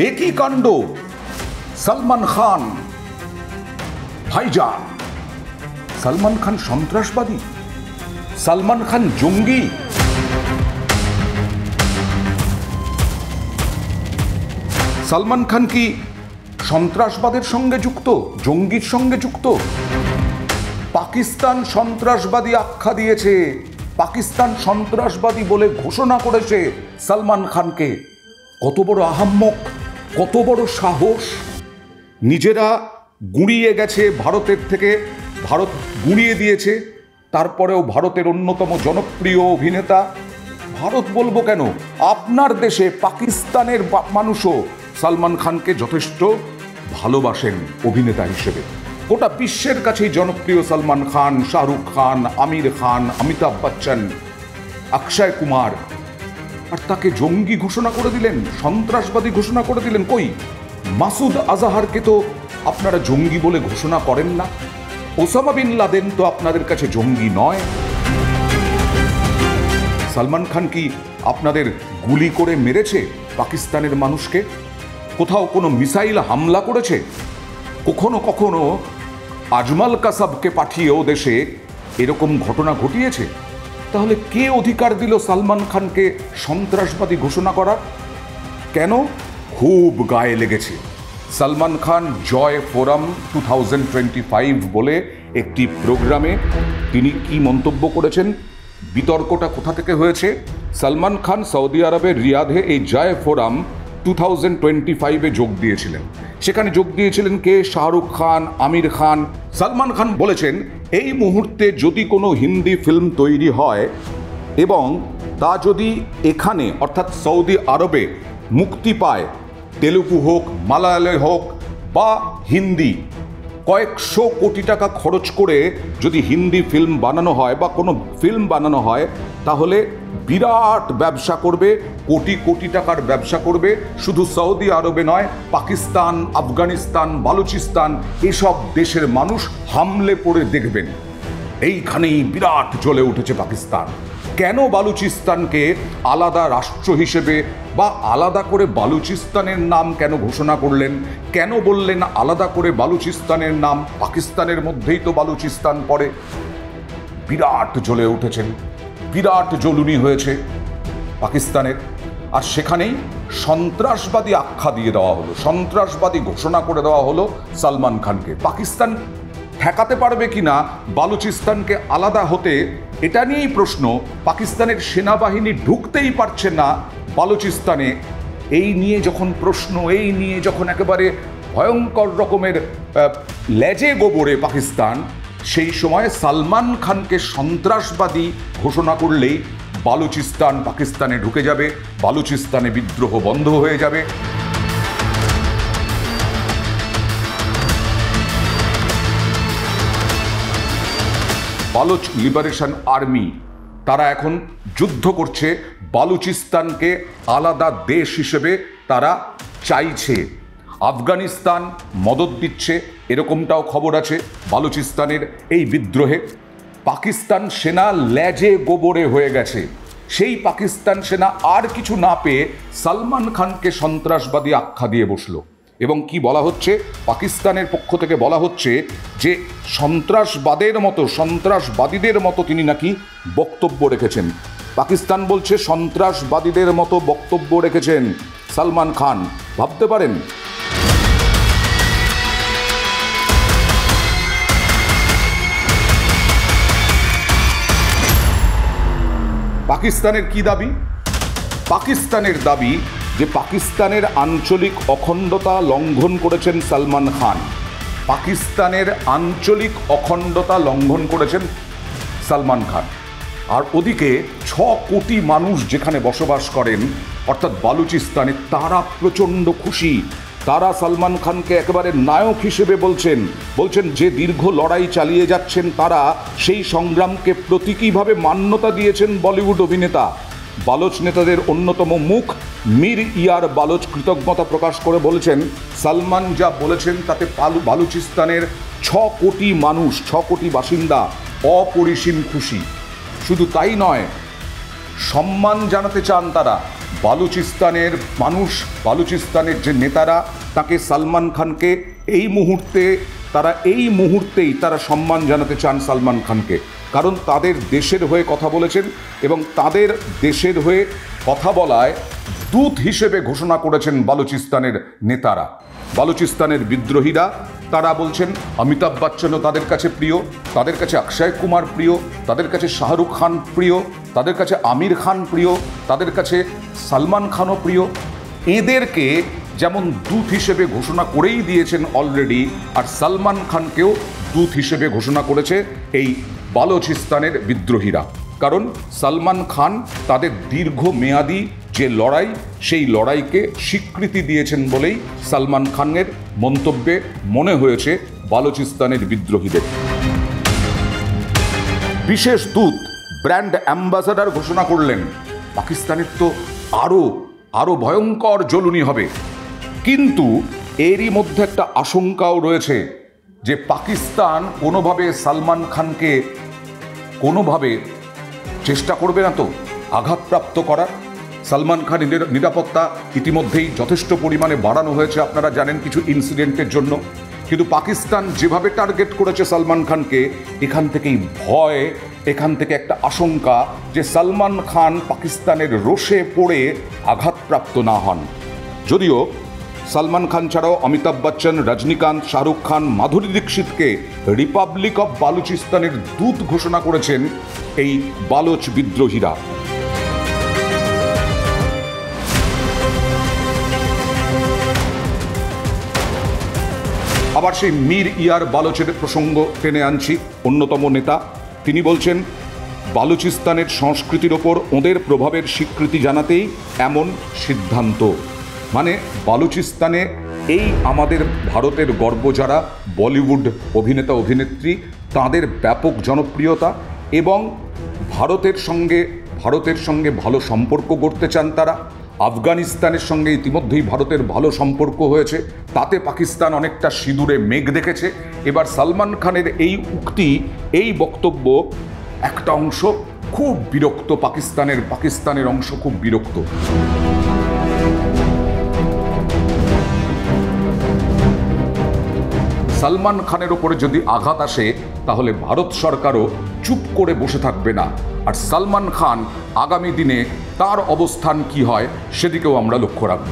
একই কাণ্ড, সলমান খান ভাইজান। সলমান খান সন্ত্রাসবাদী, সলমান খান জঙ্গি। সলমান খান কি সন্ত্রাসবাদের সঙ্গে যুক্ত, জঙ্গির সঙ্গে যুক্ত? পাকিস্তান সন্ত্রাসবাদী আখ্যা দিয়েছে, পাকিস্তান সন্ত্রাসবাদী বলে ঘোষণা করেছে সলমান খানকে। কত বড় আহাম্মক, কত বড় সাহস! নিজেরা গুঁড়িয়ে গেছে ভারতের থেকে, ভারত গুঁড়িয়ে দিয়েছে, তারপরেও ভারতের অন্যতম জনপ্রিয় অভিনেতা। ভারত বলবো কেন, আপনার দেশে পাকিস্তানের মানুষও সলমান খানকে যথেষ্ট ভালোবাসেন অভিনেতা হিসেবে। গোটা বিশ্বের কাছেই জনপ্রিয় সলমান খান, শাহরুখ খান, আমির খান, অমিতাভ বচ্চন, অক্ষয় কুমার। আর তাকে জঙ্গি ঘোষণা করে দিলেন, সন্ত্রাসবাদী ঘোষণা করে দিলেন। কই, মাসুদ আজাহারকে তো আপনারা জঙ্গি বলে ঘোষণা করেন না। ওসামা বিন লাদেন তো আপনাদের কাছে জঙ্গি নয়। সলমান খান কি আপনাদের গুলি করে মেরেছে পাকিস্তানের মানুষকে? কোথাও কোনো মিসাইল হামলা করেছে? কখনো কখনো আজমাল কাসাবকে পাঠিয়েও দেশে এরকম ঘটনা ঘটিয়েছে? তাহলে কে অধিকার দিল সলমান খানকে সন্ত্রাসবাদী ঘোষণা করার? কেন? খুব গায়ে লেগেছে। সলমান খান জয় ফোরাম 2025 বলে একটি প্রোগ্রামে তিনি কি মন্তব্য করেছেন? বিতর্কটা কোথা থেকে হয়েছে? সলমান খান সৌদি আরবের রিয়াধে এই জয় ফোরাম 2025-এ যোগ দিয়েছিলেন। সেখানে যোগ দিয়েছিলেন কে? শাহরুখ খান, আমির খান। সলমান খান বলেছেন, এই মুহূর্তে যদি কোনো হিন্দি ফিল্ম তৈরি হয় এবং তা যদি এখানে অর্থাৎ সৌদি আরবে মুক্তি পায়, তেলুগু হোক, মালায়ালি হোক বা হিন্দি, কয়েকশো কোটি টাকা খরচ করে যদি হিন্দি ফিল্ম বানানো হয় বা কোনো ফিল্ম বানানো হয়, তাহলে বিরাট ব্যবসা করবে, কোটি কোটি টাকার ব্যবসা করবে। শুধু সৌদি আরবে নয়, পাকিস্তান, আফগানিস্তান, বালুচিস্তান এসব দেশের মানুষ হামলে পড়ে দেখবেন। এইখানেই বিরাট জ্বলে উঠেছে পাকিস্তান। কেন বালুচিস্তানকে আলাদা রাষ্ট্র হিসেবে বা আলাদা করে বালুচিস্তানের নাম কেন ঘোষণা করলেন? কেন বললেন আলাদা করে বালুচিস্তানের নাম? পাকিস্তানের মধ্যেই তো বালুচিস্তান পড়ে। বিরাট জ্বলে উঠেছেন, বিরাট জ্বলুনি হয়েছে পাকিস্তানের। আর সেখানেই সন্ত্রাসবাদী আখ্যা দিয়ে দেওয়া হলো, সন্ত্রাসবাদী ঘোষণা করে দেওয়া হলো সলমান খানকে। পাকিস্তান ঠেকাতে পারবে কিনা বালুচিস্তানকে আলাদা হতে, এটা নিয়েই প্রশ্ন। পাকিস্তানের সেনাবাহিনী ঢুকতেই পারছে না বালুচিস্তানে। এই নিয়ে যখন প্রশ্ন, এই নিয়ে যখন একেবারে ভয়ঙ্কর রকমের লেজে গোবরে পাকিস্তান, সেই সময় সলমান খানকে সন্ত্রাসবাদী ঘোষণা করলেই বালুচিস্তান পাকিস্তানে ঢুকে যাবে, বালুচিস্তানে বিদ্রোহ বন্ধ হয়ে যাবে। বালুচ লিবারেশন আর্মি তারা এখন যুদ্ধ করছে, বালুচিস্তানকে আলাদা দেশ হিসেবে তারা চাইছে। আফগানিস্তান মদদ দিচ্ছে, এরকমটাও খবর আছে বালুচিস্তানের এই বিদ্রোহে। পাকিস্তান সেনা লেজে গোবরে হয়ে গেছে। সেই পাকিস্তান সেনা আর কিছু না পেয়ে সলমান খানকে সন্ত্রাসবাদী আখ্যা দিয়ে বসলো। এবং কি বলা হচ্ছে? পাকিস্তানের পক্ষ থেকে বলা হচ্ছে যে সন্ত্রাসবাদের মতো, সন্ত্রাসবাদীদের মতো তিনি নাকি বক্তব্য রেখেছেন। পাকিস্তান বলছে সন্ত্রাসবাদীদের মতো বক্তব্য রেখেছেন সলমান খান। ভাবতে পারেন? পাকিস্তানের কি দাবি? পাকিস্তানের দাবি যে পাকিস্তানের আঞ্চলিক অখণ্ডতা লঙ্ঘন করেছেন সলমান খান। পাকিস্তানের আঞ্চলিক অখণ্ডতা লঙ্ঘন করেছেন সলমান খান। আর ওদিকে 6 কোটি মানুষ যেখানে বসবাস করেন অর্থাৎ বালুচিস্তানে, তারা প্রচণ্ড খুশি। তারা সলমান খানকে একেবারে নায়ক হিসেবে বলছেন যে দীর্ঘ লড়াই চালিয়ে যাচ্ছেন তারা, সেই সংগ্রামকে প্রতীকীভাবে মান্যতা দিয়েছেন বলিউড অভিনেতা। বালোচ নেতাদের অন্যতম মুখ মীর ইয়ার বালোচ কৃতজ্ঞতা প্রকাশ করে বলেছেন, সলমান যা বলেছেন তাতে বালুচিস্তানের 6 কোটি মানুষ, 6 কোটি বাসিন্দা অপরিসীম খুশি। শুধু তাই নয়, সম্মান জানাতে চান তারা। বালুচিস্তানের মানুষ, বালুচিস্তানের যে নেতারা, তাকে সালমান খানকে এই মুহূর্তেই তারা সম্মান জানাতে চান সালমান খানকে, কারণ তাদের দেশের হয়ে কথা বলেছেন এবং তাদের দেশের হয়ে কথা বলায় দূত হিসেবে ঘোষণা করেছেন বালুচিস্তানের নেতারা। বালুচিস্তানের বিদ্রোহীরা তারা বলছেন অমিতাভ বচ্চনও তাদের কাছে প্রিয়, তাদের কাছে অক্ষয় কুমার প্রিয়, তাদের কাছে শাহরুখ খান প্রিয়, তাদের কাছে আমির খান প্রিয়, তাদের কাছে সালমান খানও প্রিয়। এদেরকে যেমন দূত হিসেবে ঘোষণা করেই দিয়েছেন অলরেডি, আর সালমান খানকেও দূত হিসেবে ঘোষণা করেছে এই বালুচিস্তানের বিদ্রোহীরা। কারণ সালমান খান তাদের দীর্ঘমেয়াদী যে লড়াই, সেই লড়াইকে স্বীকৃতি দিয়েছেন বলেই সালমান খানের মন্তব্যে মনে হয়েছে বালুচিস্তানের বিদ্রোহীদের। বিশেষ দূত, ব্র্যান্ড অ্যাম্বাসাডার ঘোষণা করলেন। পাকিস্তানের তো আরও ভয়ঙ্কর জ্বলুনি হবে। কিন্তু এরই মধ্যে একটা আশঙ্কাও রয়েছে যে পাকিস্তান কোনোভাবে সালমান খানকে কোনোভাবে চেষ্টা করবে না তো আঘাতপ্রাপ্ত করার। সালমান খানের নিরাপত্তা ইতিমধ্যেই যথেষ্ট পরিমাণে বাড়ানো হয়েছে, আপনারা জানেন, কিছু ইনসিডেন্টের জন্য। কিন্তু পাকিস্তান যেভাবে টার্গেট করেছে সালমান খানকে, এখান থেকেই ভয়, এখান থেকে একটা আশঙ্কা যে সালমান খান পাকিস্তানের রোষে পড়ে আঘাতপ্রাপ্ত না হন। যদিও সালমান খান ছাড়াও অমিতাভ বচ্চন, রজনীকান্ত, শাহরুখ খান, মাধুরী দীক্ষিতকে রিপাবলিক অফ বালুচিস্তানের দূত ঘোষণা করেছেন এই বালোচ বিদ্রোহীরা। আবার সেই মীর ইয়ার বালোচের প্রসঙ্গ টেনে আনছি। অন্যতম নেতা তিনি বলছেন, বালুচিস্তানের সংস্কৃতির ওপর ওদের প্রভাবের স্বীকৃতি জানাতেই এমন সিদ্ধান্ত। মানে বালুচিস্তানে এই আমাদের ভারতের গর্ব যারা বলিউড অভিনেতা অভিনেত্রী, তাদের ব্যাপক জনপ্রিয়তা এবং ভারতের সঙ্গে ভালো সম্পর্ক গড়তে চান তারা। আফগানিস্তানের সঙ্গে ইতিমধ্যেই ভারতের ভালো সম্পর্ক হয়েছে, তাতে পাকিস্তান অনেকটা সিঁদুরে মেঘ দেখেছে। এবার সালমান খানের এই উক্তি, এই বক্তব্য একটা অংশ খুব বিরক্ত, পাকিস্তানের অংশ খুব বিরক্ত। সালমান খানের ওপরে যদি আঘাত আসে, তাহলে ভারত সরকারও চুপ করে বসে থাকবে না। আর সালমান খান আগামী দিনে তার অবস্থান কি হয়, সেদিকেও আমরা লক্ষ্য রাখব।